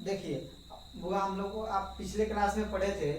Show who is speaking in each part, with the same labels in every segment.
Speaker 1: देखिए वो हम लोग को आप पिछले क्लास में पढ़े थे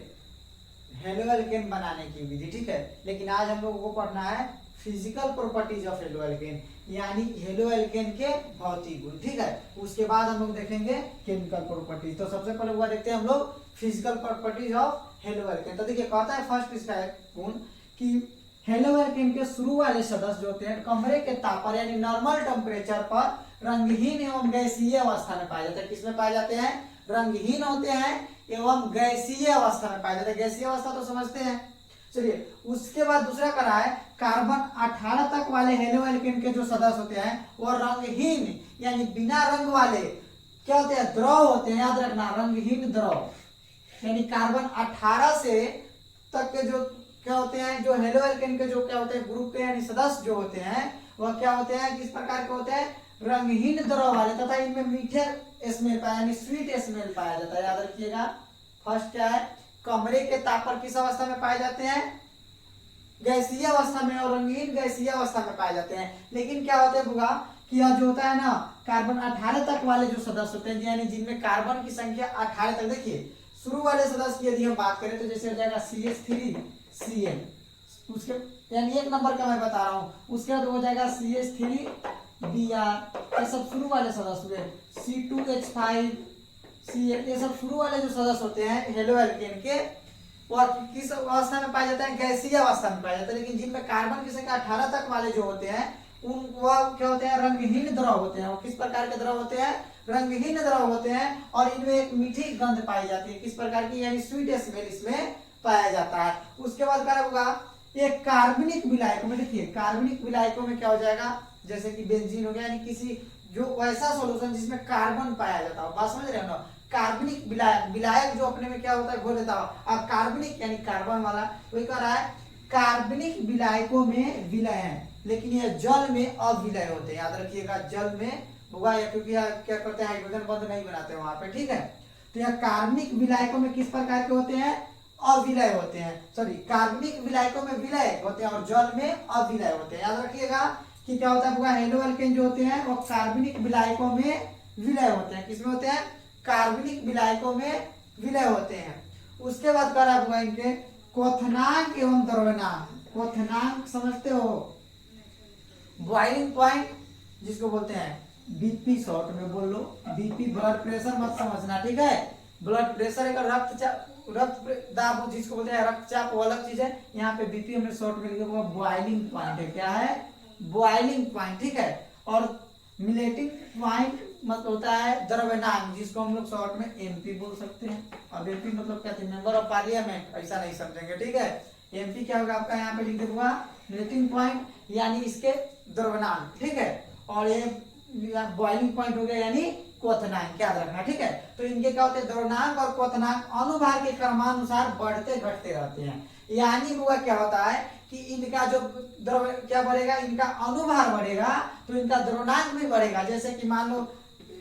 Speaker 1: हेलो एल्केन बनाने की विधि, ठीक है। लेकिन आज हम लोगों को पढ़ना है physical properties of halo alkane, यानी हेलो एल्केन के भौतिक गुण, ठीक है। उसके बाद हम लोग देखेंगे केमिकल प्रॉपर्टीज। तो सबसे पहले हुआ देखते हैं हम लोग physical properties of halo alkane. तो देखिए कहता है फर्स्ट इसका गुण कि हेलो एल्केन के शुरू वाले सदस्य जो होते हैं कमरे के ताप पर यानी नॉर्मल टेम्परेचर पर रंगहीन एवं गैसीय अवस्था में पाए जाते हैं। किसमें पाए जाते हैं? रंगहीन होते हैं एवं गैसीय अवस्था में पाए जाते हैं। गैसीय अवस्था तो समझते हैं। चलिए उसके बाद दूसरा करा है कार्बन 18 तक वाले हेलो एल्केन के जो सदस्य होते हैं वो रंगहीन यानी बिना रंग वाले क्या होते हैं? द्रव होते हैं। याद रखना, रंगहीन द्रव यानी कार्बन 18 से तक के जो क्या होते हैं, जो हेलो एल्केन के जो क्या होते हैं ग्रुप के यानी सदस्य जो होते हैं वह क्या होते हैं, किस प्रकार के होते हैं? रंगहीन द्रव वाले, तथा इनमें मीठे स्मेल पाया यानी स्वीट स्मेल पाया जाता है। याद रखिएगा। फर्स्ट क्या है? कमरे के ताप पर किस अवस्था में पाए जाते हैं? गैसीय अवस्था में, और रंगीन गैसीय अवस्था में पाए जाते हैं। लेकिन क्या होता है बुआ कि यह जो होता है ना कार्बन 18 तक वाले जो सदस्य होते हैं यानी जिनमें कार्बन की संख्या 18 तक, देखिए शुरू वाले सदस्य की यदि हम बात करें तो जैसे हो जाएगा CH3Cl, उसके यानी एक नंबर का मैं बता रहा हूं। उसके बाद हो जाएगा CH3Br, ये सब शुरू वाले सदस्य हुए। C2H5Cl, ये सब शुरू वाले जो सदस्य होते हैं हेलो एल्केन के और किस अवस्था में पाया जाता है? गैसीय अवस्था में पाया जाता है। लेकिन जिनमें कार्बन की संख्या 18 तक वाले जो होते हैं उन वह क्या होते हैं? रंगहीन द्रव होते हैं। वो किस प्रकार के द्रव होते हैं? रंगहीन द्रव होते हैं और इनमें एक मीठी गंध पाई जाती है। किस प्रकार की? यानी स्वीट स्मेल इसमें पाया जाता है। उसके बाद क्या होगा? एक कार्बनिक विलायकों में, देखिए कार्बनिक विलायकों में क्या हो जाएगा? जैसे कि बेंजीन हो गया, यानी किसी जो वैसा सॉल्यूशन जिसमें कार्बन पाया जाता हो। बात समझ रहे हो ना? कार्बनिक विलायक, विलायक जो अपने में क्या होता है? घोल लेता हो। अब कार्बनिक यानी कार्बन वाला, वही कह रहा है कार्बनिक विलायकों में विलय है लेकिन यह जल में अविलय होते हैं। याद रखिएगा, जल में होगा या क्योंकि क्या करते हैं? हाइड्रोजन बंध नहीं बनाते वहां पे, ठीक है। तो यह कार्बनिक विलायकों में किस प्रकार के होते हैं? अविलय होते हैं। सॉरी, कार्बनिक विलायकों में विलय होते हैं और जल में अविलय होते हैं। याद रखिएगा कि क्या होता है? हेलो एल्केन जो होते हैं वो कार्बनिक विलायकों में विलय होते हैं। किसमें होते हैं? कार्बनिक विलायकों में विलय होते हैं। उसके बाद करा हुआ इनके क्वथनांक एवं द्रव्यनांक। क्वथनांक समझते हो? बॉइलिंग पॉइंट जिसको बोलते हैं बीपी, शॉर्ट में बोल लो बीपी, ब्लड प्रेशर मत समझना, ठीक है। ब्लड प्रेशर एक रक्त दाब जिसको बोलते हैं रक्तचाप, वो अलग चीज है। यहाँ पे बीपी हमने शॉर्ट में लिखा हुआ बॉइलिंग पॉइंट है। क्या है? बॉइलिंग पॉइंट, ठीक है। और मिलेटिंग पॉइंट मतलब होता है द्रव्यनांक, जिसको हम लोग शॉर्ट में एमपी बोल सकते हैं। अब एमपी मतलब क्या थे? मेंबर ऑफ पार्लियामेंट, ऐसा नहीं समझेंगे, ठीक है। एमपी क्या होगा आपका? यहाँ पे लिख दूंगा मिलेटिंग पॉइंट यानी इसके द्रव्यनांक, ठीक है। और ये बॉइलिंग पॉइंट हो गया यानी क्वथनांक, याद रखना, ठीक है। तो इनके क्या होते हैं? द्रव्यनांक और क्वथनांक अनुभार के क्रमानुसार बढ़ते घटते रहते हैं। यानी हुआ क्या होता है कि इनका जो द्रव्य क्या बढ़ेगा? इनका अनुभार बढ़ेगा तो इनका द्रव्यनांक भी बढ़ेगा। जैसे कि मान लो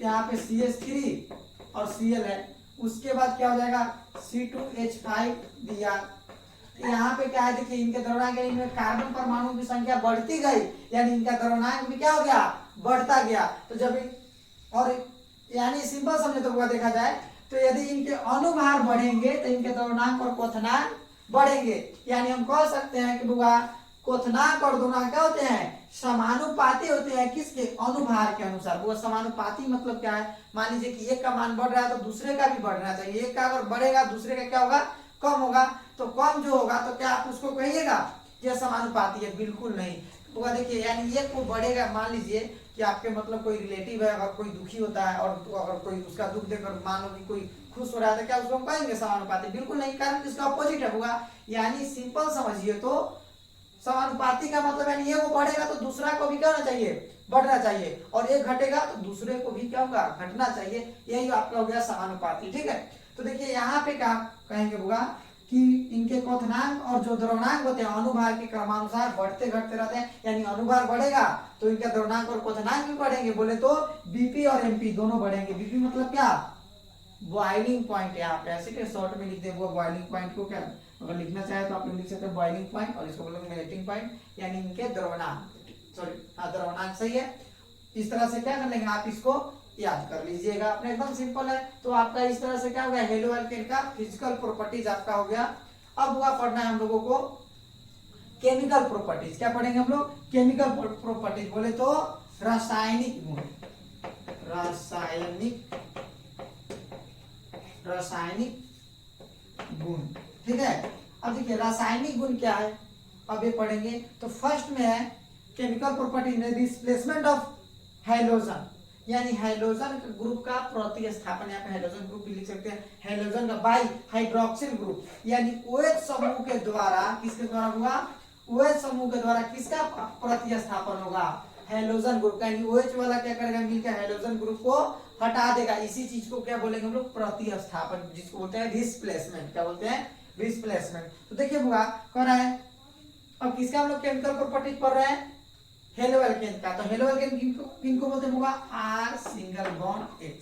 Speaker 1: यहाँ पे CH3 और Cl है, उसके बाद क्या हो जाएगा? C2H5Br। यहाँ पे क्या है? देखिए इनके द्रव्यनांक इनमें कार्बन परमाणु की संख्या बढ़ती गई यानी इनका द्रव्यनांक भी क्या हो गया? बढ़ता गया। तो जब और यानी सिंपल समझे तो हुआ देखा जाए तो यदि इनके अनुभार बढ़ेंगे तो इनके द्रव्यनांक और क्वथनांक बढ़ेंगे। यानी हम कह सकते हैं कि बुआ क्वथनांक और द्रव्यनांक क्या होते हैं? समानुपाती होते हैं। किसके? अनुभार के अनुसार। वो समानुपाती मतलब क्या है? मान लीजिए कि एक का मान बढ़ रहा है तो दूसरे का भी बढ़ना चाहिए। एक का अगर बढ़ेगा दूसरे का क्या होगा? कम होगा। तो कम जो होगा तो क्या आप उसको कहिएगा यह समानुपाती है? बिल्कुल नहीं। तो देखिए यानी एक को बढ़ेगा, मान लीजिए कि आपके मतलब कोई रिलेटिव है, अगर कोई दुखी होता है और अगर कोई उसका दुख देखकर मान लो कि कोई खुश हो रहा है तो क्या उसको हम कहेंगे समानुपाती? बिल्कुल नहीं, कारण इसका अपोजिट है होगा। यानी सिंपल समझिए तो समानुपाती का मतलब यानी एक को बढ़ेगा तो दूसरा को भी क्या होना चाहिए? बढ़ना चाहिए। और एक घटेगा तो दूसरे को भी क्या होगा? घटना चाहिए। यही आपका हो गया समानुपाती, ठीक है। तो देखिए यहाँ पे क्या कहेंगे होगा कि इनके क्वथनांक और जो द्रव्यनांक होते हैं अनुभार के क्रमानुसार बढ़ते घटते रहते हैं। यानी अनुभार बढ़ेगा तो इनका द्रव्यनांक और क्वथनांक भी बढ़ेंगे। बोले तो बीपी और एमपी दोनों बढ़ेंगे। बीपी मतलब क्या? Boiling point. यहाँ पे ऐसे शॉर्ट में लिख दे वो बॉइलिंग पॉइंट को, क्या अगर लिखना चाहे तो आप लिख सकते हैं बॉइलिंग पॉइंट, और इसको बोलेंगे मेल्टिंग पॉइंट यानी इनके द्रव्यनांक। सॉरी, हाँ द्रव्यनांक सही है। इस तरह से क्या कर लेंगे आप? इसको याद कर लीजिएगा अपने, एकदम सिंपल है। तो आपका इस तरह से क्या हो गया, हेलो एल्केन का फिजिकल प्रॉपर्टीज आपका हो गया। अब हुआ पढ़ना है हम लोगों को केमिकल प्रॉपर्टीज। क्या पढ़ेंगे हम लोग, केमिकल प्रॉपर्टीज बोले तो रासायनिक गुण, रासायनिक गुण, ठीक है। अब देखिए रासायनिक गुण क्या है, अब ये पढ़ेंगे। तो फर्स्ट में है केमिकल प्रॉपर्टी में डिस्प्लेसमेंट ऑफ हाइड्रोजन, यानी हाइड्रोजन ग्रुप का प्रतिस्थापन, यहाँ पे हाइड्रोजन ग्रुप भी लिख सकते हैं, हाइड्रोजन का बाई हाइड्रोक्सिल ग्रुप, यानी OH समूह के द्वारा, किसके द्वारा हुआ, OH समूह के द्वारा किसका प्रतिस्थापन होगा, हाइड्रोजन ग्रुप का। यानी OH वाला क्या करेगा, मिलकर हाइड्रोजन ग्रुप को हटा देगा। इसी चीज को क्या बोलेंगे हम लोग, प्रतिस्थापन, जिसको बोलते हैं रिस्प्लेसमेंट। क्या बोलते हैं, रिस्प्लेसमेंट। तो देखिए बुआ कह रहा है, अब किसका हम लोग केमिकल प्रॉपर्टीज पढ़ रहे हैं, हेलो एल्केन का। तो हेलो एल्केन किनको बोलते हैं, आर सिंगल बॉन्ड X,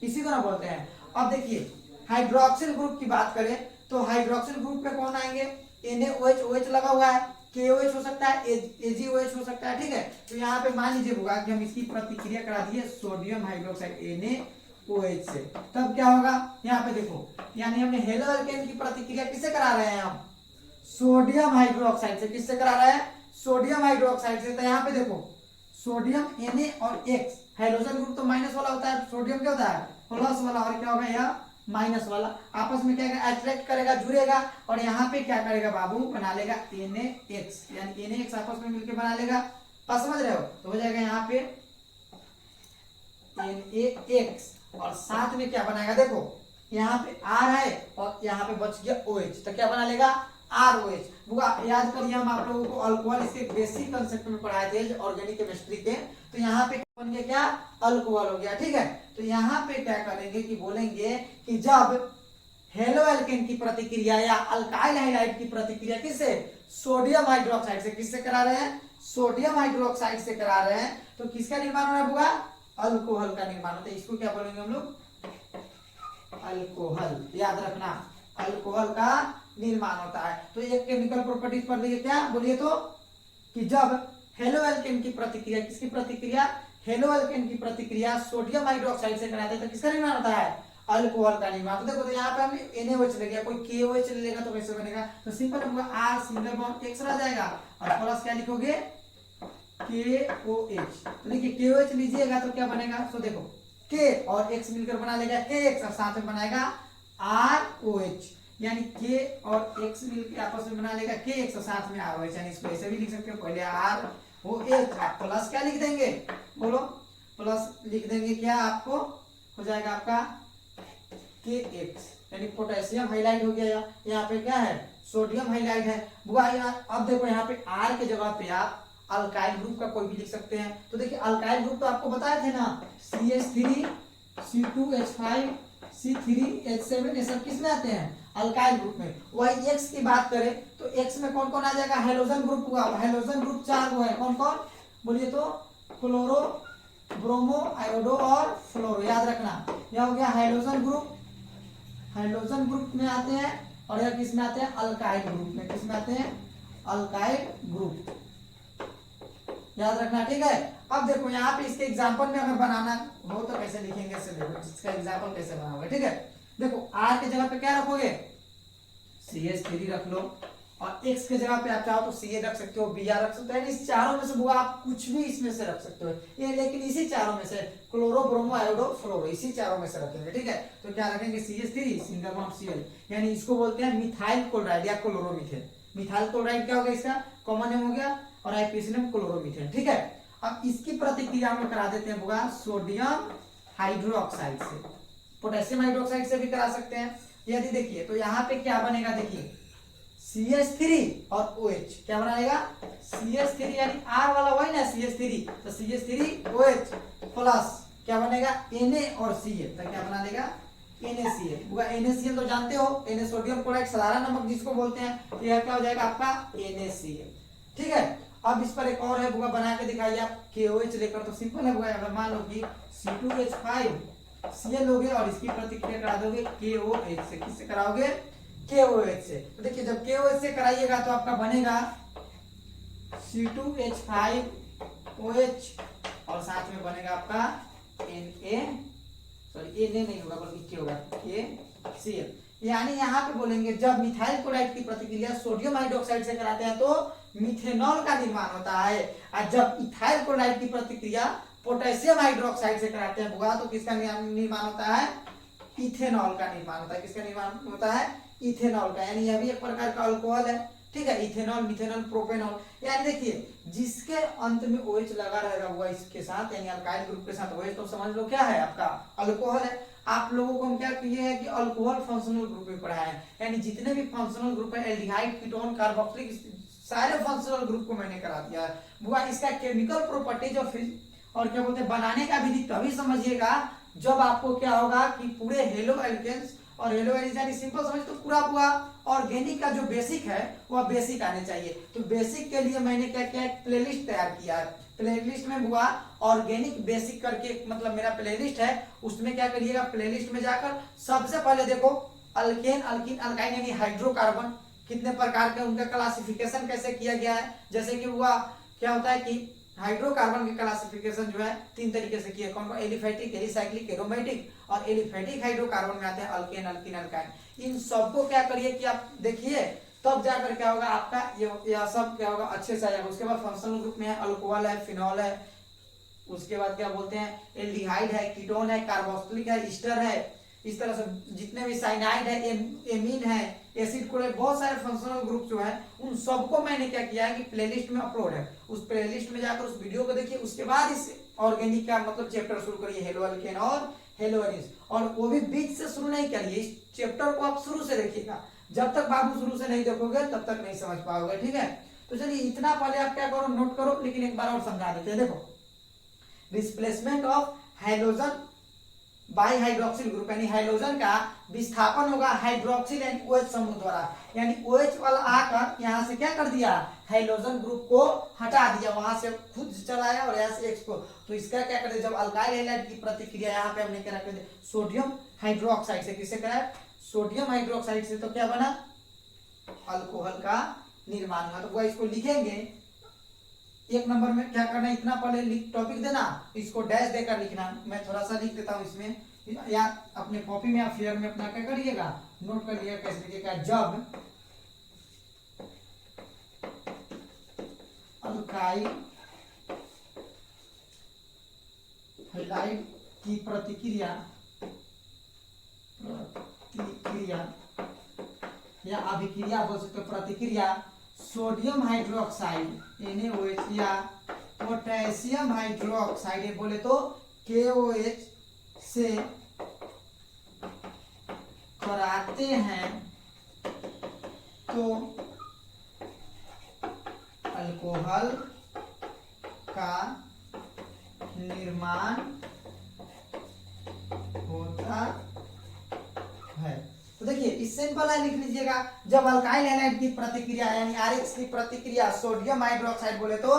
Speaker 1: इसी को ना बोलते हैं। अब देखिए हाइड्रोक्सिल ग्रुप की बात करें तो हाइड्रोक्सिल ग्रुप पे कौन आएंगे, NaOH, OH लगा हुआ है, KOH हो सकता है, AgOH हो सकता है, ठीक है। तो यहाँ पे मान लीजिए होगा कि हम इसकी प्रतिक्रिया करा दिए सोडियम हाइड्रोक्साइड NaOH से, तब क्या होगा, यहाँ पे देखो, यानी हमने हेलो एल्केन की प्रतिक्रिया किससे करा रहे हैं, हम सोडियम हाइड्रोक्साइड से। किससे करा रहे हैं, सोडियम हाइड्रोक्साइड से। तो यहाँ पे देखो सोडियम Na और X, हाइड्रोजन ग्रुप तो माइनस वाला होता है, सोडियम क्या होता है प्लस वाला, और क्या होगा यह माइनस वाला, आपस में क्या अट्रैक्ट करेगा, जुड़ेगा, और यहाँ पे क्या करेगा बाबू, बना लेगा NaX, यानी NaX आपस में मिलकर बना लेगा, आप समझ रहे हो। तो हो जाएगा यहाँ पे NaX, और साथ में क्या बनाएगा, देखो यहाँ पे R है और यहाँ पे बच गया OH, तो क्या बना लेगा, ROH। बुआ याद करिए, हम आप लोगों को अल्कोहल इसके बेसिक कंसेप्ट में पढ़ाए थे ऑर्गेनिक केमिस्ट्री के। तो यहाँ पे बन गया क्या, अल्कोहल हो गया, ठीक है। तो यहाँ पे क्या करेंगे कि बोलेंगे कि जब हेलो एल्केन की प्रतिक्रिया या अल्काइल हाइड्राइड की प्रतिक्रिया किससे, सोडियम हाइड्रोक्साइड से, किससे करा रहे हैं, सोडियम हाइड्रोक्साइड से करा रहे हैं, तो किसका निर्माण हो रहा है बुआ, अल्कोहल का निर्माण होता है। इसको क्या बोलेंगे हम लोग, अल्कोहल, याद रखना, अल्कोहल का निर्माण होता है। तो एक केमिकल प्रॉपर्टीज पढ़ लीजिए, क्या बोलिए तो, कि जब हेलो एल्केन की प्रतिक्रिया, किसकी प्रतिक्रिया, हेलो एल्केन की प्रतिक्रिया सोडियम हाइड्रोक्साइड से कराते हैं, तो किसका निर्माण होता है, अल्कोहल का निर्माण। तो देखो, तो यहाँ पे हमने NaOH ले लिया, कोई KOH ले लेगा तो कैसे बनेगा, तो सिंपल होगा R सिंगल बॉन्ड X रह जाएगा, और प्लस क्या लिखोगे, KOH। तो देखिए KOH लीजिएगा तो क्या बनेगा, तो देखो K और X मिलकर बना लेगा KX, और साथ में बनाएगा ROH, यानी K और X मिलकर आपस में बना लेगा KX, और साथ में ROH, यानी इसको ऐसे भी लिख सकते हो, पहले ROH प्लस क्या लिख देंगे, बोलो, प्लस लिख देंगे, क्या आपको हो जाएगा आपका KX, यानी पोटेशियम हाइलाइड हो गया। यहाँ पे क्या है, सोडियम हाइलाइड है। बुआ अब देखो यहाँ पे R के जगह पे आप अल्काइल ग्रुप का कोई भी लिख सकते हैं। तो देखिए अल्काइल ग्रुप तो आपको बताए थे ना, CH3 C2H5 C3H7, ये सब किस में आते हैं, अल्काइल ग्रुप में। वही X की बात करें तो X में कौन कौन आ जाएगा, हाइड्रोजन ग्रुप हुआ, हाइड्रोजन ग्रुप 4 गो है, कौन कौन बोलिए तो, क्लोरो, ब्रोमो, आयोडो और फ्लोरो, याद रखना। यह हो गया हाइड्रोजन ग्रुप, हाइड्रोजन ग्रुप में आते हैं, और यह किस में आते हैं, अल्काइल ग्रुप में, किस में आते हैं, अल्काइल ग्रुप, याद रखना, ठीक है। अब देखो यहाँ पे इसके एग्जांपल में अगर बनाना हो तो कैसे लिखेंगे, इससे देखो इसका एग्जांपल कैसे बनाओगे, ठीक है। देखो R के जगह पे क्या रखोगे, CH3 रख लो, और X के जगह पे आप चाहो तो Ca रख सकते हो, Br रख सकते हो, इस चारों में से बुआ आप कुछ भी इसमें से रख सकते हो, ये लेकिन इसी चारों में से क्लोरो, ब्रोमो, आयोडो, फ्लोरो, इसी चारों में से रखेंगे, ठीक है। तो क्या रखेंगे, CH3 सिंगल बॉन्ड Cl, यानी इसको बोलते हैं मिथाइल क्लोराइड या क्लोरोमीथेन। मिथाइल क्लोराइड क्या हो गया, इसका कॉमन नेम हो गया, और आईपीएसएन क्लोरोमीथेन, ठीक है। अब इसकी प्रतिक्रिया हम करा देते हैं बुआ सोडियम हाइड्रोक्साइड से, पोटेशियम हाइड्रोक्साइड से भी करा सकते हैं। यदि देखिए तो यहाँ पे क्या बनेगा, देखिए CH3 और OH क्या बनाएगा, CH3 यानी R वाला वही ना CH3, तो CH3OH प्लस क्या बनेगा, Na और Cl, तो क्या बना लेगा, NaCl। NaCl तो जानते हो, Na सोडियम क्लोराइड साधारण नमक जिसको बोलते हैं, तो यह क्या हो जाएगा आपका NaCl, ठीक है। अब इस पर एक और है बुआ, बना के दिखाइए आप, KOH लेकर, तो सिंपल है बुआ, अगर मान लो कि C2H5 Cl लोगे और इसकी प्रतिक्रिया करा दोगे KOH से, किससे कराओगे, KOH से। तो देखिए जब KOH से कराइएगा तो आपका बनेगा C2H5OH, और साथ में बनेगा आपका Na नहीं होगा बल्कि K होगा, KCl। यानी यहाँ पे बोलेंगे जब मिथाइल क्लोराइड की प्रतिक्रिया सोडियम हाइड्रोक्साइड से कराते हैं तो मिथेनॉल का निर्माण होता है, और जब इथाइल क्लोराइड की प्रतिक्रिया पोटेशियम हाइड्रोक्साइड से कराते हैं बुआ तो किसका निर्माण होता है, इथेनॉल का निर्माण होता है। किसका निर्माण होता है, इथेनॉल का। यानी यह भी एक प्रकार का अल्कोहल है, ठीक है, इथेनॉल, मिथेनॉल, प्रोपेनॉल। यानी देखिए जिसके अंत में OH लगा रहेगा वो इसके साथ यानी अल्काइल ग्रुप के साथ OH, तो समझ लो क्या है आपका अल्कोहल है। आप लोगों को हम क्या किए हैं कि अल्कोहल फंक्शनल ग्रुप में पढ़ाया है, यानी जितने भी फंक्शनल ग्रुप है एल्डिहाइड, कीटोन, कार्बोक्सिलिक, सारे फंक्शनल ग्रुप को मैंने करा दिया है बुआ। इसका केमिकल प्रॉपर्टीज और क्या बोलते हैं बनाने का विधि तभी समझिएगा जब आपको क्या होगा कि पूरे हेलो एल्केन्स और हेलो यानी सिंपल समझ तो पूरा पूरा ऑर्गेनिक का जो बेसिक है वह बेसिक आने चाहिए। तो बेसिक के लिए मैंने क्या किया, एक प्लेलिस्ट तैयार किया है। प्लेलिस्ट में हुआ ऑर्गेनिक बेसिक करके मतलब मेरा प्लेलिस्ट है, उसमें क्या करिएगा, प्लेलिस्ट में जाकर सबसे पहले देखो अल्केन, अल्कीन, अल्काइन यानी हाइड्रोकार्बन कितने प्रकार के, उनका क्लासिफिकेशन कैसे किया गया है। जैसे कि हुआ क्या होता है कि हाइड्रोकार्बन की क्लासिफिकेशन जो है 3 तरीके से किया, कौन कौन, एलिफेटिक, एलिसाइक्लिक, एरोमेटिक, और एलिफेटिक हाइड्रोकार्बन में आते हैं अल्केन, अल्कीन, अल्काइन। इन सबको क्या करिए कि आप देखिए तब जाकर क्या होगा आपका यह सब क्या होगा अच्छे से आ जाएगा। उसके बाद फंक्शनल ग्रुप में है अल्कोहल है, फिनॉल है, उसके बाद क्या बोलते हैं एल्डिहाइड है, कीटोन है, कार्बोक्सिलिक है, ईस्टर है, इस तरह से जितने भी साइनाइड है, एमीन है, एसिड क्लोराइड, बहुत सारे फंक्शनल ग्रुप जो है उन सबको मैंने क्या किया है कि प्लेलिस्ट में अपलोड है। उस प्लेलिस्ट में जाकर उस वीडियो को देखिए, उसके बाद इस ऑर्गेनिक का मतलब चैप्टर शुरू करिए, हेलो अल्केन और हेलो एरिस, और वो भी बीच से शुरू नहीं करिए, इस चैप्टर को आप शुरू से देखिएगा। जब तक बाबू शुरू से नहीं देखोगे तब तक नहीं समझ पाओगे, ठीक है। तो चलिए इतना पहले आप क्या करो, नोट करो, लेकिन एक बार और समझा देते हैं। देखो displacement of hydrogen by hydroxyl group, यानी हाइड्रोजन का विस्थापन होगा हाइड्रोक्सिल यानी OH समूह द्वारा, यानी OH वाला आकर यहाँ से क्या कर दिया, हाइड्रोजन ग्रुप को हटा दिया, वहां से खुद चला आया और यहाँ से X को, तो इसका क्या करते जब अल्काइल हैलाइड की प्रतिक्रिया यहाँ पे हमने क्या कर दिया सोडियम हाइड्रोक्साइड से, किससे कराया, सोडियम हाइड्रोक्साइड से, तो क्या बना अल्कोहल का निर्माण हुआ। तो वो इसको लिखेंगे 1 नंबर में क्या करना है, इतना पहले टॉपिक देना, इसको डैश देकर लिखना। मैं थोड़ा सा लिख देता हूँ इसमें, या अपने कॉपी में या फेयर में अपना क्या करिएगा नोट कर लिएगा कैसे लिखिएगा, जब अल्काइल हैलाइड की प्रतिक्रिया या अभिक्रिया बोल सकते हो, प्रतिक्रिया सोडियम हाइड्रोक्साइड NaOH या पोटेशियम हाइड्रोक्साइड बोले तो KOH से कराते हैं तो अल्कोहल का निर्माण होता है। तो देखिए इस सिंपल है लिख लीजिएगा, जब अल्काइल हैलाइड की प्रतिक्रिया यानी RH की प्रतिक्रिया सोडियम हाइड्रोक्साइड बोले तो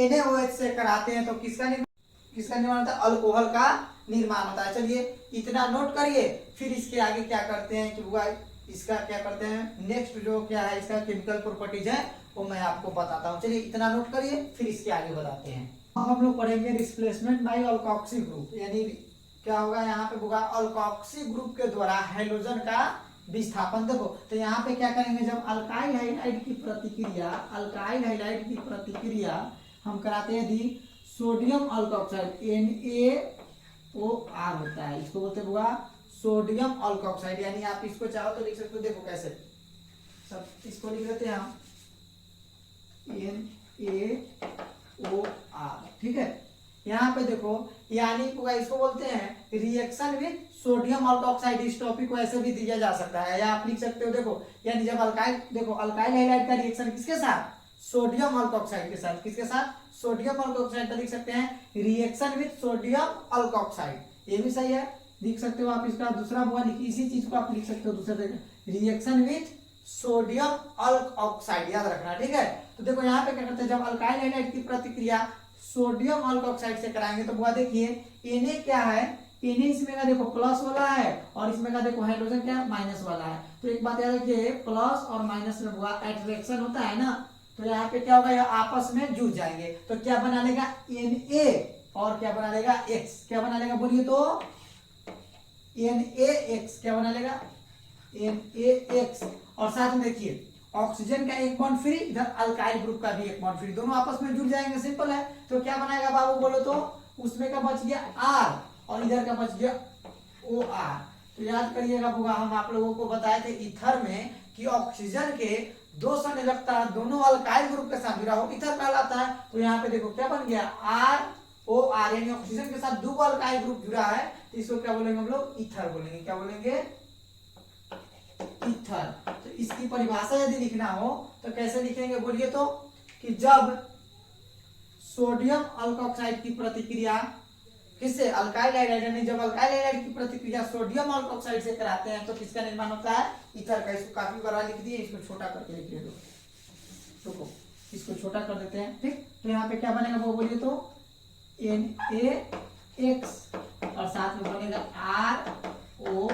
Speaker 1: NaOH से कराते हैं तो किसका निर्माण होता है, अल्कोहल का निर्माण होता है। चलिए इतना नोट करिए, फिर इसके आगे क्या करते हैं कि हुआ इसका क्या करते हैं, नेक्स्ट जो क्या है इसका केमिकल प्रॉपर्टीज है वो मैं आपको बताता हूँ। चलिए इतना नोट करिए, फिर इसके आगे बताते हैं। हम लोग पढ़ेंगे डिस्प्लेसमेंट बाय अल्कोक्सी ग्रुप, यानी क्या होगा यहाँ पे होगा अल्कोक्सी ग्रुप के द्वारा हाइड्रोजन का विस्थापन। देखो तो यहाँ पे क्या करेंगे, जब अल्काइल हाइलाइड की प्रतिक्रिया हम कराते हैं यदि सोडियम अल्कोक्साइड NaOR होता है, इसको बोलते हुआ सोडियम अल्कोक्साइड, यानी आप इसको चाहो तो लिख सकते हो, देखो कैसे सब इसको लिख देते हैं हम NaOR, ठीक है। यहाँ पे देखो यानी इसको बोलते हैं रिएक्शन विद सोडियम अल्कोक्साइड, इस टॉपिक को ऐसे भी दिया जा सकता है, या आप लिख सकते हो देखो यानी जब अल्काइल हैलाइड का रिएक्शन किसके साथ, सोडियम अल्कोक्साइड के साथ, किसके साथ, सोडियम अल्कोक्साइड का लिख सकते हैं रिएक्शन विद सोडियम अल्कोक्साइड, ये भी सही है, लिख सकते हो आप। इसका दूसरा हुआ इसी चीज को आप लिख सकते हो दूसरा रिएक्शन विद सोडियम अल्कोक्साइड, याद रखना, ठीक है। तो देखो यहाँ पे क्या करते हैं, जब अल्काइल हैलाइड की प्रतिक्रिया सोडियम अल्कोक्साइड से कराएंगे तो वो देखिए Na क्या है, Na इसमें का देखो प्लस वाला है और इसमें का देखो हाइड्रोजन क्या माइनस वाला है। तो एक बात याद रखिए प्लस और माइनस में हुआ अट्रैक्शन होता है ना, तो यहाँ पे क्या होगा, आपस में जुड़ जाएंगे तो क्या बना लेगा Na और क्या बना लेगा एक्स, क्या बना लेगा बोलिए तो NaX, क्या बना लेगा NaX। और साथ में देखिए ऑक्सीजन का एक बॉन्ड फ्री, इधर अल्काइल ग्रुप का भी एक बॉन्ड फ्री, दोनों आपस में जुड़ जाएंगे, सिंपल है। तो क्या बनाएगा बाबू बोलो तो, उसमें का बच गया R और इधर का बच गया OR। तो याद करिएगा बुआ, हम आप लोगों को बताए थे ईथर में कि ऑक्सीजन के दो संयोजकता दोनों अल्काइल ग्रुप के साथ जुड़ा हो ईथर कहलाता है। तो यहाँ पे देखो क्या बन गया ROR, यानी ऑक्सीजन के साथ दो अल्काइल ग्रुप जुड़ा है, तो इसको क्या बोलेंगे हम लोग ईथर बोलेंगे, क्या बोलेंगे ईथर। तो इसकी परिभाषा यदि लिखना हो तो कैसे लिखेंगे बोलिए तो, कि जब सोडियम अल्कोक्साइड की प्रतिक्रिया किससे अल्काइल हाइड्राइड, यानी जब अल्काइल हाइड्राइड की प्रतिक्रिया सोडियम अल्कोक्साइड से कराते हैं तो किसका निर्माण होता है ईथर का। इसको काफी बड़ा लिख दिए, इसको छोटा करके लिख दो, देखो इसको छोटा कर देते हैं, ठीक। तो यहाँ पे क्या बनेगा वो बोलिए तो NaX और साथ में बनेगा ROR,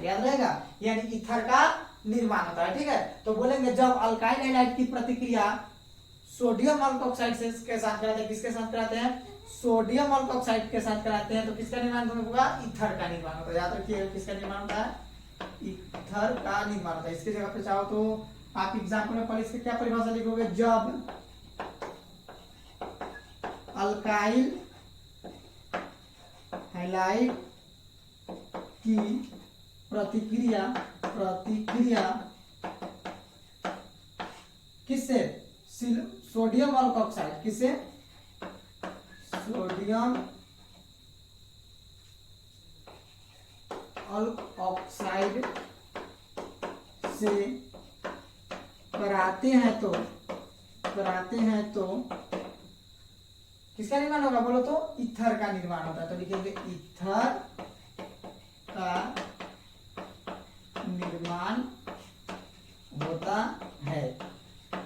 Speaker 1: याद रहेगा, यानी ईथर का निर्माण होता है, ठीक है। तो बोलेंगे जब अल्काइल हाइड्राइड की प्रतिक्रिया सोडियम अल्कोक्साइड से के साथ कराते हैं, किसके साथ कराते हैं सोडियम अल्कोक्साइड के साथ कराते हैं, तो किसका निर्माण होगा ईथर का निर्माण होता है। याद रखिए किसका निर्माण होता है ईथर का निर्माण होता है। इसके जगह पे चाहो तो आप एग्जाम्पल में पढ़, इसकी क्या परिभाषा लिखोगे, जब अल्काइल हैलाइड की प्रतिक्रिया किससे सोडियम अल्कोक्साइड, किससे सोडियम अल्कोक्साइड से कराते हैं तो किसका निर्माण होगा बोलो तो ईथर का निर्माण होता है। तो लिखेंगे ईथर का निर्माण होता है,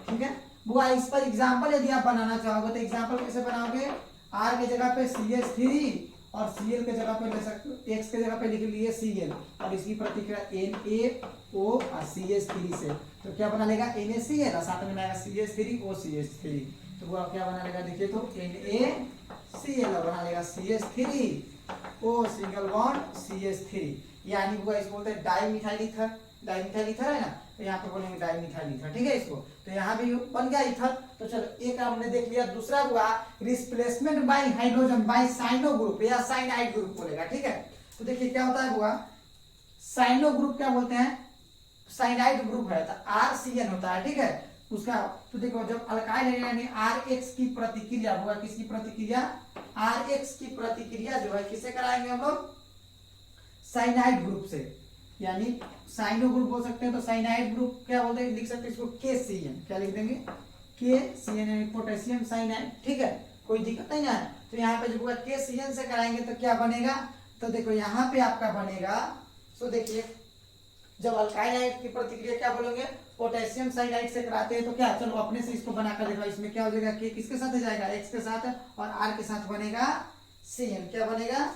Speaker 1: ठीक है। बुआ इस पर एग्जाम्पल यदि आप बनाना चाहोगे तो एग्जाम्पल कैसे बनाओगे, R के जगह पे CH3 और Cl के जगह पे ले सकते हो, X के जगह पे लिख लिए Cl और इसकी प्रतिक्रिया NaO और CH3 से, तो क्या बना लेगा NaCl और साथ में बनाएगा CH3OCH3। तो वो क्या बना लेगा देखिए तो NaCl और बना लेगा CH3O सिंगल बॉन्ड CH3, यानी वो इसको बोलते हैं डाइमिथाइल ईथर। डाइमिथाइल ईथर है ना, तो यहाँ पे बोलेंगे डाइमिथाइल ईथर, ठीक है। इसको तो यहाँ भी बन गया ईथर। तो चलो एक हमने देख लिया, दूसरा हुआ replacement by hydrogen by cyano group या साइनाइड ग्रुप बोलेगा, ठीक है। तो देखिए क्या होता है हुआ, साइनो ग्रुप क्या बोलते हैं, साइनाइड ग्रुप है तो RCN होता है, ठीक है उसका। तो देखो जब अल्काइल है यानी RH की प्रतिक्रिया होगा, किसकी प्रतिक्रिया RH की प्रतिक्रिया जो है किससे कराएंगे हम लोग साइनाइड ग्रुप से, यानी साइनो ग्रुप बोल सकते हैं। तो साइनाइड ग्रुप क्या बोलते हैं, लिख सकते हैं इसको KCN, क्या लिख देंगे KCN यानी पोटेशियम साइनाइड, ठीक है कोई दिक्कत नहीं है। तो यहाँ पे जब KCN से कराएंगे तो क्या बनेगा, तो देखो यहाँ पे आपका बनेगा, तो देखिए जब अल्काइल की प्रतिक्रिया क्या बोलेंगे पोटेशियम साइनाइड से कराते हैं तो क्या, चलो अपने से इसको बनाकर देखो, इसमें क्या हो जाएगा K किसके साथ जाएगा X के साथ और R के साथ बनेगा CN, क्या बनेगा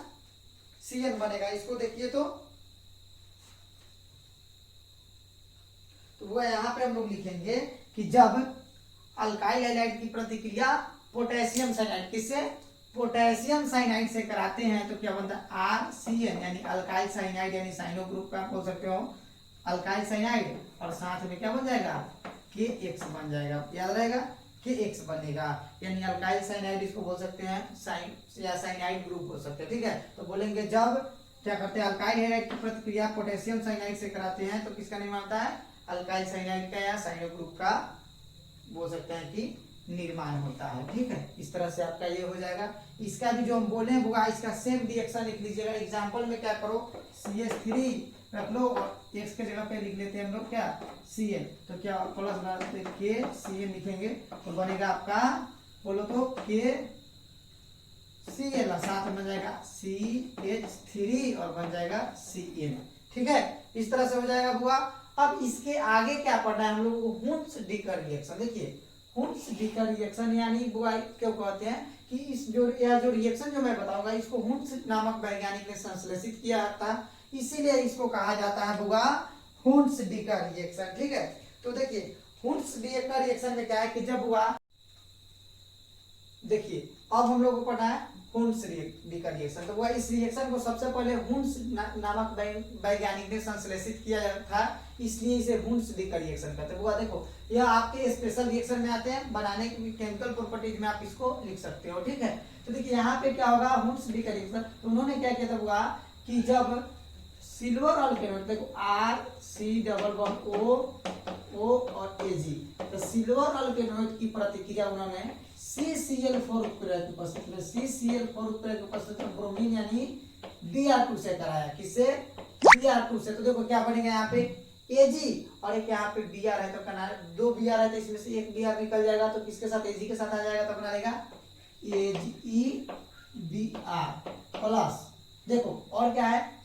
Speaker 1: CN बनेगा। इसको देखिए तो वो यहाँ पे हम लोग लिखेंगे कि जब अल्काइल हैलाइड की प्रतिक्रिया पोटेशियम साइनाइड किससे पोटेशियम साइनाइड से कराते हैं तो क्या बनता है RCN, यानी अल्काइल साइनाइड, यानी साइनो ग्रुप का बोल सकते हो अल्काइल साइनाइड और साथ में क्या बन जाएगा KX बन जाएगा, याद रहेगा KX बनेगा, यानी अल्काइल साइनाइड इसको बोल सकते हैं साइन या साइनाइड ग्रुप बोल सकते हैं, ठीक है। तो बोलेंगे जब क्या करते हैं अल्काइल हैलाइड की प्रतिक्रिया पोटेशियम साइनाइड से कराते हैं तो किसका निर्माण होता है अल्काइल साइनाइड का या साइनो ग्रुप का बोल सकते हैं कि निर्माण होता है, ठीक है। इस तरह से आपका ये हो जाएगा। इसका भी जो हम बोले हैं इसका सेम रिएक्शन लिख लीजिएगा। एग्जांपल में क्या करो CH3 रख लो और X के जगह पे लिख लेते हैं हम लोग क्या Cn, तो क्या प्लस बना देते KCN लिखेंगे तो बनेगा आपका बोलो तो KCl साथ में बन जाएगा CH3 और बन जाएगा Cn, ठीक है। इस तरह से हो जाएगा बुआ। अब इसके आगे क्या पढ़ना है हम लोग को हुंस-डिकर रिएक्शन। देखिए हुंस-डिकर रिएक्शन यानी बुआ क्यों कहते हैं कि इस जो रिएक्शन जो मैं बताऊंगा इसको हुंस नामक वैज्ञानिक ने संश्लेषित किया था, इसीलिए इसको कहा जाता है बुआ हुंस-डिकर रिएक्शन, ठीक है। तो देखिए हुंस-डिकर रिएक्शन में क्या है कि जब बुआ देखिए अब हम लोग को पढ़ना है हुंस डिकर रिएक्शन। तो वह इस रिएक्शन को सबसे पहले हुंस नामक वैज्ञानिक ने संश्लेषित किया था, इसलिए इसे हुंस डिकर रिएक्शन कहते हैं। वो देखो यह आपके स्पेशल रिएक्शन में आते हैं, बनाने की केमिकल प्रॉपर्टीज में आप इसको लिख सकते हो, ठीक है। तो देखिए यहाँ पे क्या होगा, हुंस डिकर रिएक्शन। तो उन्होंने क्या किया था हुआ कि जब सिल्वर अल्केनोट, देखो RC डबल बॉन्ड O और Ag, तो सिल्वर अल्केनोट की प्रतिक्रिया उन्होंने CCl4 उत्प्रेरक की उपस्थिति में, CCl4 उत्प्रेरक की उपस्थिति में ब्रोमीन यानी Br2 से कराया। किससे? Br2 से। तो देखो क्या बनेगा यहाँ पे Ag और एक यहाँ पे Br है, तो दो Br है, तो इसमें से एक Br निकल जाएगा, तो किसके साथ? Ag के साथ आ जाएगा, तो बना लेगा AgBr प्लस, देखो और क्या है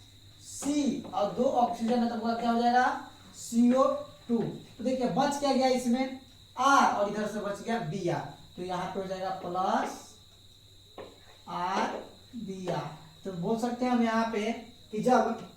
Speaker 1: C और दो ऑक्सीजन है, तो क्या हो जाएगा CO2। तो देखिए बच क्या गया इसमें R और इधर से बच गया Br, तो यहाँ पे हो जाएगा प्लस RBr। तो बोल सकते हैं हम यहाँ पे कि जब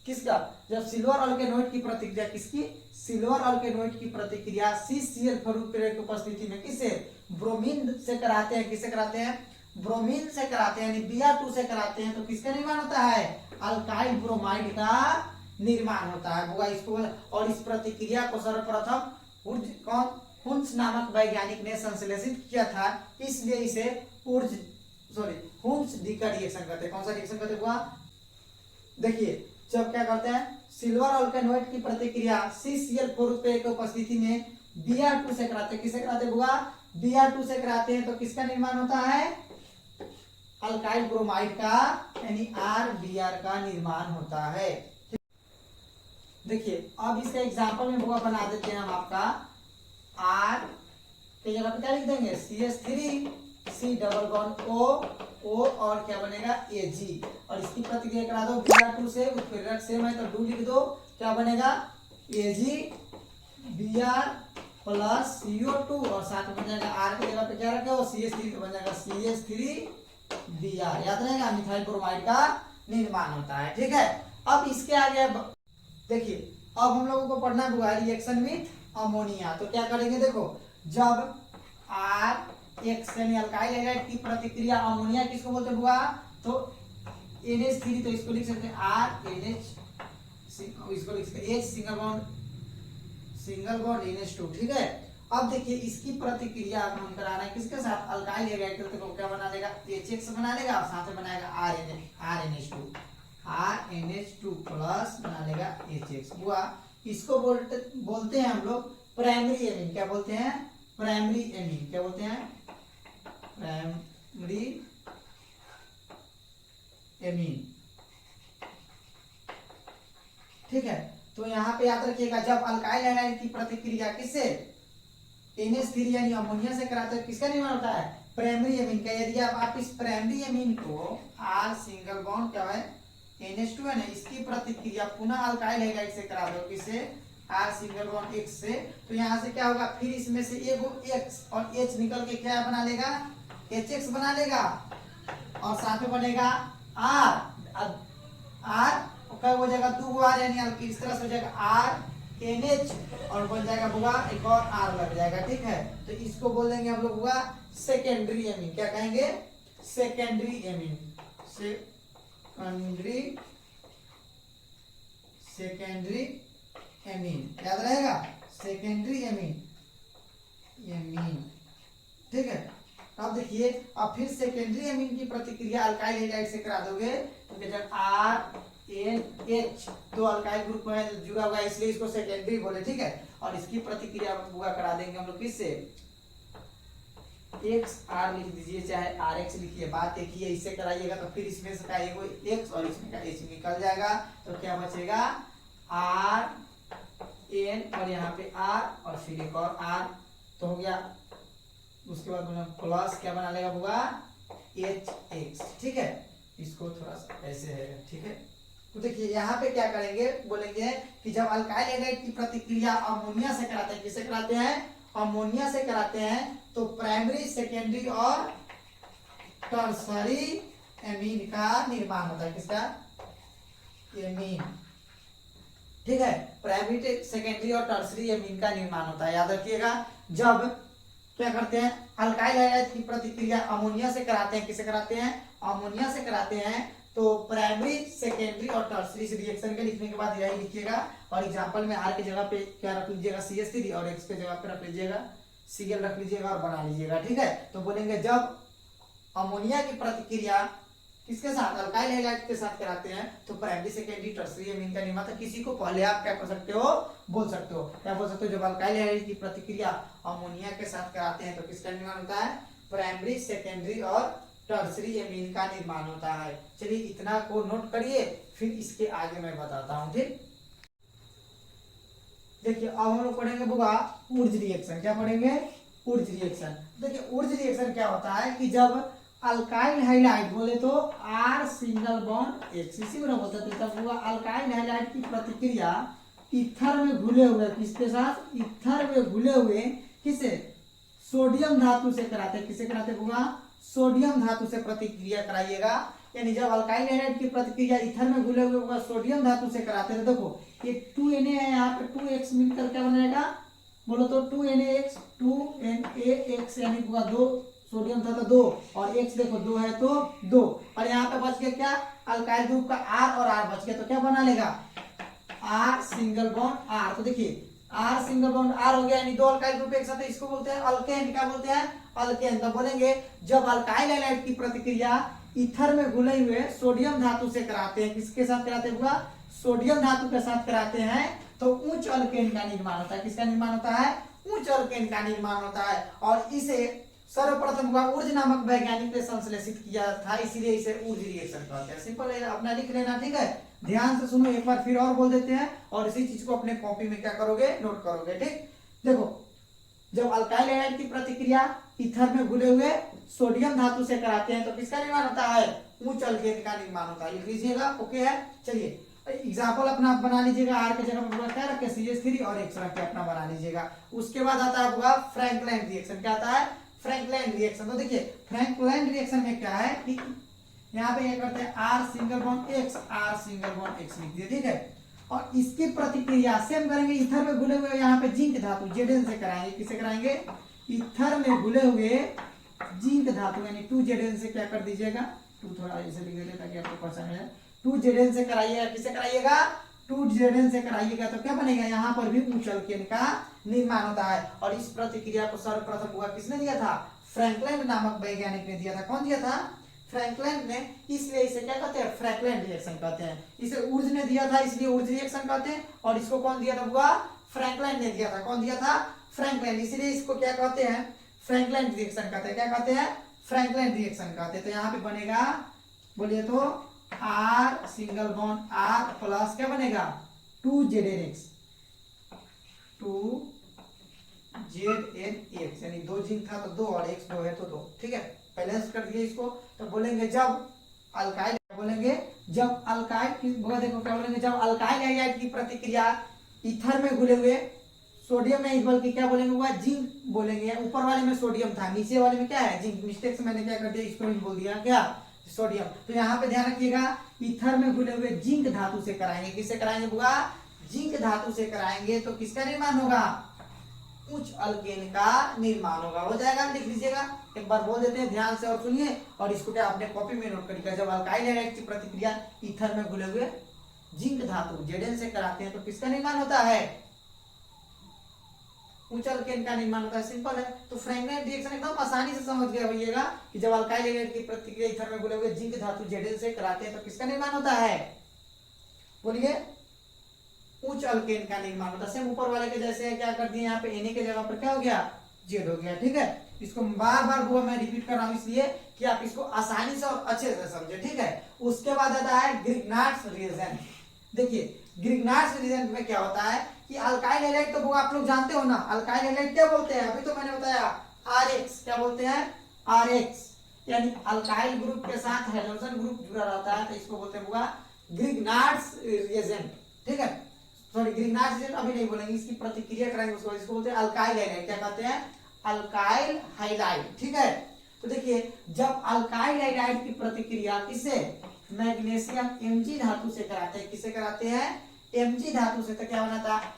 Speaker 1: किसका, जब सिल्वर अल्केनोइड की प्रतिक्रिया, किसकी? सिल्वर अल्केनोइड की प्रतिक्रिया CCl4 उत्प्रेरक की उपस्थिति में किसे? ब्रोमीन से कराते हैं। किससे कराते हैं? ब्रोमीन से कराते हैं, यानी Br2 से कराते हैं, तो किसका निर्माण होता है? अल्काइल ब्रोमाइड का निर्माण होता है। होगा इसको, और इस प्रतिक्रिया को सर्वप्रथम हुंस नामक वैज्ञानिक ने संश्लेषित किया था, इसलिए इसे हुंस डिकर रिएक्शन कहते हैं। कौन सा रिएक्शन कहते हुआ? देखिए जब क्या करते हैं, सिल्वर अल्केनोइड की प्रतिक्रिया CCl4 उत्प्रेरक की उपस्थिति में Br2 से कराते हैं। किसे कराते हुआ? Br2 से कराते हैं, तो किसका निर्माण होता है? अल्काइल ब्रोमाइड का, यानी RBr का निर्माण होता है। देखिए अब इसका एग्जांपल में हुआ बना देते हैं हम आपका R के जगह पे क्या लिख देंगे? CH3 डबल बॉन्ड O और क्या बनेगा Ag, और इसकी प्रतिक्रिया करा दो Br2 से, उत्प्रेरक सेम है तो 2 लिख दो, क्या बनेगा AgBr प्लस CO2 और साथ में बन जाएगा R की जगह पे क्या रखे हो? CH3, तो बन जाएगा CH3Br। याद रहेगा, मिथाइल ब्रोमाइड का निर्माण होता है, ठीक है। अब इसके आगे देखिए, अब हम लोगों को पढ़ना हुआ रिएक्शन विथ अमोनिया। तो क्या करेंगे, देखो जब RX यानी अल्काइल हैलाइड की प्रतिक्रिया अमोनिया किसको बोलते हुआ? तो NH3, तो इसको लिख सकते हैं RNH, इसको लिख सकते हैं H सिंगल बॉन्ड NH2, ठीक है। अब देखिए इसकी प्रतिक्रिया अब हम करा रहे हैं किसके साथ? अल्काइल हैलाइड, तो क्या बना लेगा? HX बना लेगा और साथ में बनाएगा RNH2 प्लस बना लेगा HX हुआ। इसको बोलते हैं हम लोग प्राइमरी एमीन। क्या बोलते हैं? Primary amine. क्या बोलते हैं? प्राइमरी एमीन, ठीक है। तो यहाँ पे याद रखिएगा, जब अल्काइल हैलाइड की प्रतिक्रिया किससे? NH3 यानी अमोनिया से कराते हैं, किसका निर्माण होता है? प्राइमरी एमीन का। यदि आप इस प्राइमरी एमीन को R सिंगल बॉन्ड क्या है NH2 है ना, इसकी प्रतिक्रिया पुनः अल्काइल हैलाइड से करा दो, किससे? R सिंगल बॉन्ड X से, तो यहाँ से क्या होगा? फिर इसमें से एक X और H निकल के क्या बना लेगा? HX बना लेगा, और साथ में बनेगा R क्या हो जाएगा? 2 R, यानी इस तरह से हो जाएगा RNH और बन जाएगा हुआ एक और R लग जाएगा, ठीक है। तो इसको बोल देंगे हम लोग हुआ सेकेंडरी एमीन। क्या कहेंगे? Secondary amine. सेकेंडरी एमीन याद रहेगा, सेकेंडरी एमीन, ठीक है। अब देखिए, अब फिर सेकेंडरी एमीन की प्रतिक्रिया अल्काइल हैलाइड से करा दोगे, तो जब RNH तो अल्काइल ग्रुप में जुड़ा हुआ है, इसलिए इसको सेकेंडरी बोले, ठीक है। और इसकी प्रतिक्रिया हुआ करा देंगे हम लोग किससे? XR लिख दीजिए, चाहे RX लिखिए, बात एक ही है। इससे कराइएगा तो फिर इसमें से का एगो X और इसमें का H निकल जाएगा, तो क्या बचेगा? RN और यहाँ पे R और फिर एक और R, तो हो गया। उसके बाद प्लस क्या बना लेगा होगा? HX, ठीक है। इसको थोड़ा सा ऐसे है, ठीक है। तो देखिए यहाँ पे क्या करेंगे, बोलेंगे कि जब अल्काइल हैलाइड की प्रतिक्रिया अमोनिया से कराते हैं, किससे कराते हैं? अमोनिया से कराते हैं, तो प्राइमरी, सेकेंडरी और टर्सरी एमीन का निर्माण होता है। किसका? एमीन, ठीक है। प्राइमरी, सेकेंडरी और टर्सरी एमीन का निर्माण होता है, याद रखिएगा। जब क्या करते हैं, अल्काइल हाइड्राइड की प्रतिक्रिया अमोनिया से कराते हैं, किसे कराते हैं, अमोनिया से कराते हैं। तो प्राइमरी, सेकेंडरी और टर्सरी रिएक्शन के लिखने के बाद यही लिखिएगा, और एग्जांपल में आर की जगह पे क्या रख लीजिएगा, CH3, और एक्स के जगह पे रख लीजिएगा Cl रख लीजिएगा और बना लीजिएगा, ठीक है। तो बोलेंगे जब अमोनिया की प्रतिक्रिया किसके साथ, अल्काइल हैलाइड के साथ कराते हैं, तो प्राइमरी, सेकेंडरी, टर्सरी अमीन का निर्माण। किसी को पहले आप क्या कर सकते हो, बोल सकते हो, क्या बोल सकते हो, जब अल्काइल हैलाइड की प्रतिक्रिया अमोनिया के साथ कराते हैं तो किसका निर्माण होता है, प्राइमरी, सेकेंडरी और टर्सरी अमीन का निर्माण होता है। चलिए इतना को नोट करिए, फिर इसके आगे मैं बताता हूँ, ठीक। देखिए अब हम लोग पढ़ेंगे बुआ ऊर्ज रिएक्शन। क्या पढ़ेंगे, ऊर्ज रिएक्शन। देखिए ऊर्ज रिएक्शन क्या होता है कि जब अल्काइल हाइलाइड बोले तो R सिंगल बॉन्ड X, इसी को बोलते हैं। तब हुआ अल्काइल हाइलाइड की प्रतिक्रिया ईथर में घुले हुए, किसके साथ, ईथर में घुले हुए किसे, सोडियम धातु से कराते हैं, किसे कराते होगा, सोडियम धातु से प्रतिक्रिया कराइएगा। यानी जब अल्काइल हाइलाइड की प्रतिक्रिया ईथर में घुले हुए होगा सोडियम धातु से कराते हैं, तो देखो ये 2Na है, यहाँ पे 2X मिलकर क्या बनेगा, बोलो तो 2NaX, 2NaX यानी होगा 2, सोडियम था तो 2, और X देखो 2 है तो 2, और यहाँ पे बच गया क्या, अल्काइल ग्रुप का R और R बच गया, तो क्या बना लेगा, R सिंगल बॉन्ड R। तो देखिए R सिंगल बॉन्ड R हो गया, यानी दो अल्काइल ग्रुप एक साथ है, इसको बोलते हैं अल्केन। क्या बोलते हैं, अल्केन। तो बोलेंगे जब अल्काइल हैलाइड की प्रतिक्रिया ईथर में घुले हुए सोडियम धातु से कराते हैं, किसके साथ कराते हैं, सोडियम धातु के साथ कराते हैं, तो उच्च अल्केन का निर्माण होता है। किसका निर्माण होता है, उच्च अल्केन का निर्माण होता है। और इसे सर्वप्रथम हुआ ऊर्ज नामक वैज्ञानिक ने संश्लेषित किया था, इसीलिए इसे ऊर्ज रिएक्शन कहते हैं। सिंपल है, अपना लिख लेना, ठीक है। ध्यान से सुनो, एक बार फिर और बोल देते हैं, और इसी चीज को अपने कॉपी में क्या करोगे, नोट करोगे, ठीक। देखो जब अल्काइल हैलाइड की प्रतिक्रिया ईथर में घुले हुए सोडियम धातु से कराते हैं, तो किसका निर्माण होता है, उच्च अल्केन का निर्माण होता है। लिख लीजिएगा, ओके है। चलिए एग्जाम्पल अपना बना लीजिएगा, आर के जगह पर क्या रखे, CH3 और X रख के अपना बना लीजिएगा। उसके बाद आता है आपका फ्रैंकलाइन रिएक्शन। क्या आता है, फ्रैंकलाइन रिएक्शन। तो देखिए फ्रैंकलाइन रिएक्शन में क्या है कि यहाँ पे क्या करते हैं, R single bond X, R single bond X लिख दिए, ठीक है। और इसकी प्रतिक्रिया सेम करेंगे, ईथर में घुले हुए यहाँ पे जिंक धातु Zn से कराएंगे, किसे कराएंगे, ईथर में घुले हुए जिंक धातु यानी 2Zn से क्या कर दीजिएगा, 2 थोड़ा ऐसे लिख देते ताकि आपको पसंद है, 2Zn से कराइएगा, किसे कराइएगा, 2Zn से कराइएगा, तो क्या बनेगा, यहाँ पर भी उच्च अल्केन का निर्माण होता है। और इस प्रतिक्रिया को सर्वप्रथम हुआ किसने दिया था, फ्रैंकलाइन नामक वैज्ञानिक ने दिया था। कौन दिया था, फ्रैंकलाइन ने, इसलिए इसे क्या कहते हैं, फ्रैंकलाइन रिएक्शन कहते हैं। इसे ऊर्ज ने दिया था, इसलिए ऊर्ज रिएक्शन कहते हैं। और इसको कौन दिया था, हुआ फ्रैंकलाइन ने दिया था। कौन दिया था, फ्रैंकलाइन, इसलिए इसको क्या कहते हैं, फ्रैंकलाइन रिएक्शन कहते हैं। क्या कहते हैं, फ्रैंकलाइन रिएक्शन कहते हैं। तो यहाँ पे बनेगा, बोलिए तो R single bond R plus क्या बनेगा, 2ZnX, 2ZnX यानी 2 जिंक था तो 2 और X 2 है तो 2, ठीक है। बैलेंस कर दिए इसको। तो बोलेंगे जब अल्काइल, बोलेंगे जब अल्काइल की, देखो क्या बोलेंगे, जब अल्काइल हाइड्राइड की प्रतिक्रिया ईथर में घुले हुए सोडियम नहीं बल्कि क्या बोलेंगे, हुआ जिंक बोलेंगे। ऊपर वाले में सोडियम था, नीचे वाले में क्या है, जिंक। मिस्टेक से मैंने क्या कर दिया, इसको बोल दिया क्या, सोडियम। तो यहाँ पे ध्यान रखिएगा, ईथर में घुले हुए जिंक धातु से कराएंगे, किससे कराएंगे, बुआ जिंक धातु से कराएंगे, तो किसका निर्माण होगा, उच्च अल्केन का निर्माण होगा। हो जाएगा, लिख लीजिएगा, एक बार बोल देते हैं ध्यान से और सुनिए, और इसको क्या अपने कॉपी में नोट करिएगा। जब अल्काइल हाइड्राइड की प्रतिक्रिया ईथर में घुले हुए जिंक धातु Zn से कराते हैं, तो किसका निर्माण होता है, उच्च अल्केन का निर्माण होता है। सिंपल है। तो फ्रैंकलाइन रिएक्शन एकदम आसानी से समझ गया होइएगा कि जब अल्काइल हाइड्राइड की प्रतिक्रिया ईथर में घुले हुए जिंक धातु Zn से कराते हैं, तो किसका निर्माण होता है, बोलिए उच्च अल्केन का निर्माण होता है। सेम ऊपर वाले के जैसे क्या कर दिए, यहाँ पे Na के जगह पर क्या हो गया, Z हो गया, ठीक है। इसको बार बार हुआ मैं रिपीट कर रहा हूँ इसलिए कि आप इसको आसानी से और अच्छे से समझे, ठीक है। उसके बाद आता है ग्रिग्नार्ड्स रिएजेंट। देखिए ग्रिग्नार्ड्स रिएजेंट में क्या होता है कि अल्काइल हैलाइड तो वो आप लोग जानते हो ना, अल्काइल हैलाइड क्या बोलते हैं, अभी तो मैंने बताया RH। क्या बोलते हैं, RH यानी अल्काइल ग्रुप के साथ हाइड्रोजन ग्रुप जुड़ा रहता है, तो इसको बोलते हैं ग्रिग्नार्ड्स रिएजेंट, ठीक है। सॉरी ग्रिग्नार्ड्स रिएजेंट अभी नहीं बोलेंगे, इसकी प्रतिक्रिया कराएंगे उसको, इसको बोलते हैं अल्काइल हैलाइड। क्या कहते हैं, अल्काइल हाइलाइड, ठीक है। तो देखिए जब अल्काइल हाइलाइड की प्रतिक्रिया किसे, मैग्नीशियम Mg धातु से कराते हैं, किसे कराते हैं, Mg धातु से, तो क्या बनाता है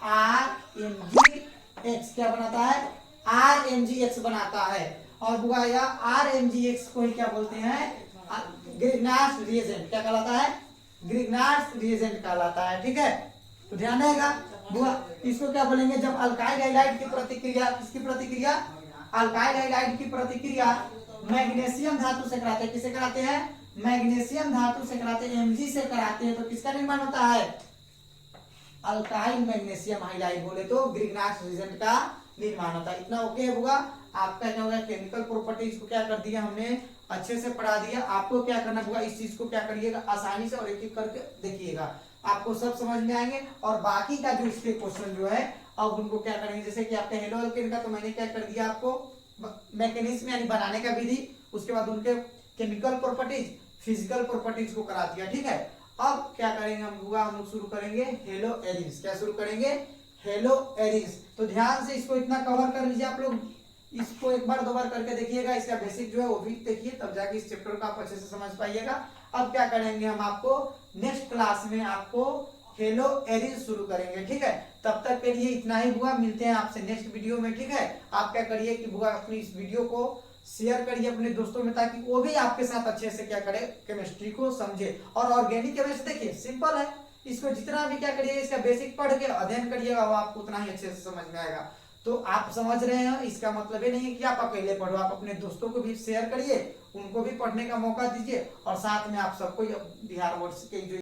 Speaker 1: RMgX, क्या बनाता है RMgX बनाता है। और बुआ यह RMgX को ही क्या बोलते हैं, ग्रिग्नार्ड्स रिएजेंट। क्या कहलाता है, ग्रिग्नार्ड्स रिएजेंट कहलाता है। ठीक है, तो ध्यान रहेगा बुआ, इसको क्या बोलेंगे, जब अल्काइल हैलाइड की प्रतिक्रिया, किसकी प्रतिक्रिया, अल्काइल हैलाइड की प्रतिक्रिया मैग्नीशियम धातु से कराते हैं। किसे कराते हैं, मैग्नीशियम धातु से कराते हैं, Mg से कराते हैं, तो किसका निर्माण होता है, अल्काइल मैग्नीशियम हाइलाइड बोले तो ग्रिग्नार्ड्स रिएजेंट का निर्माण होता है। इतना ओके है बुआ। आपका क्या होगा, केमिकल प्रॉपर्टीज को क्या कर दिया हमने, अच्छे से पढ़ा दिया। आपको क्या करना होगा, इस चीज को क्या करिएगा आसानी से और एक एक करके देखिएगा, आपको सब समझ में आएंगे। और बाकी का जो इसके क्वेश्चन जो है अब उनको क्या करेंगे, जैसे कि आपका हेलो एल्केन का तो मैंने क्या कर दिया आपको मैकेनिज्म यानी बनाने का विधि, उसके बाद उनके केमिकल प्रॉपर्टीज, फिजिकल प्रॉपर्टीज को करा दिया। ठीक है, अब क्या करेंगे हम लोग शुरू करेंगे हेलो एरिस। क्या शुरू करेंगे, हेलो एरिस। तो ध्यान से इसको इतना कवर कर लीजिए आप लोग, इसको एक बार दो बार करके देखिएगा, इसका बेसिक जो है वो भी देखिए, तब जाके इस चैप्टर को आप अच्छे से समझ पाइएगा। अब क्या करेंगे हम आपको नेक्स्ट क्लास में आपको हेलो एरिस शुरू करेंगे। ठीक है, तब तक के लिए इतना ही हुआ, मिलते हैं आपसे नेक्स्ट वीडियो में। ठीक है, आप क्या करिए कि बुआ अपनी इस वीडियो को शेयर करिए अपने दोस्तों में, ताकि वो भी आपके साथ अच्छे से क्या करे, केमिस्ट्री को समझे। और ऑर्गेनिक केमिस्ट्री देखिए सिंपल है, इसको जितना भी क्या करिए, इसका बेसिक पढ़ के अध्ययन करिएगा, वो आपको उतना ही अच्छे से समझ में आएगा। तो आप समझ रहे हैं, इसका मतलब ये नहीं है कि आप अकेले पढ़ो, आप अपने दोस्तों को भी शेयर करिए, उनको भी पढ़ने का मौका दीजिए, और साथ में आप सबको बिहार बोर्ड के जो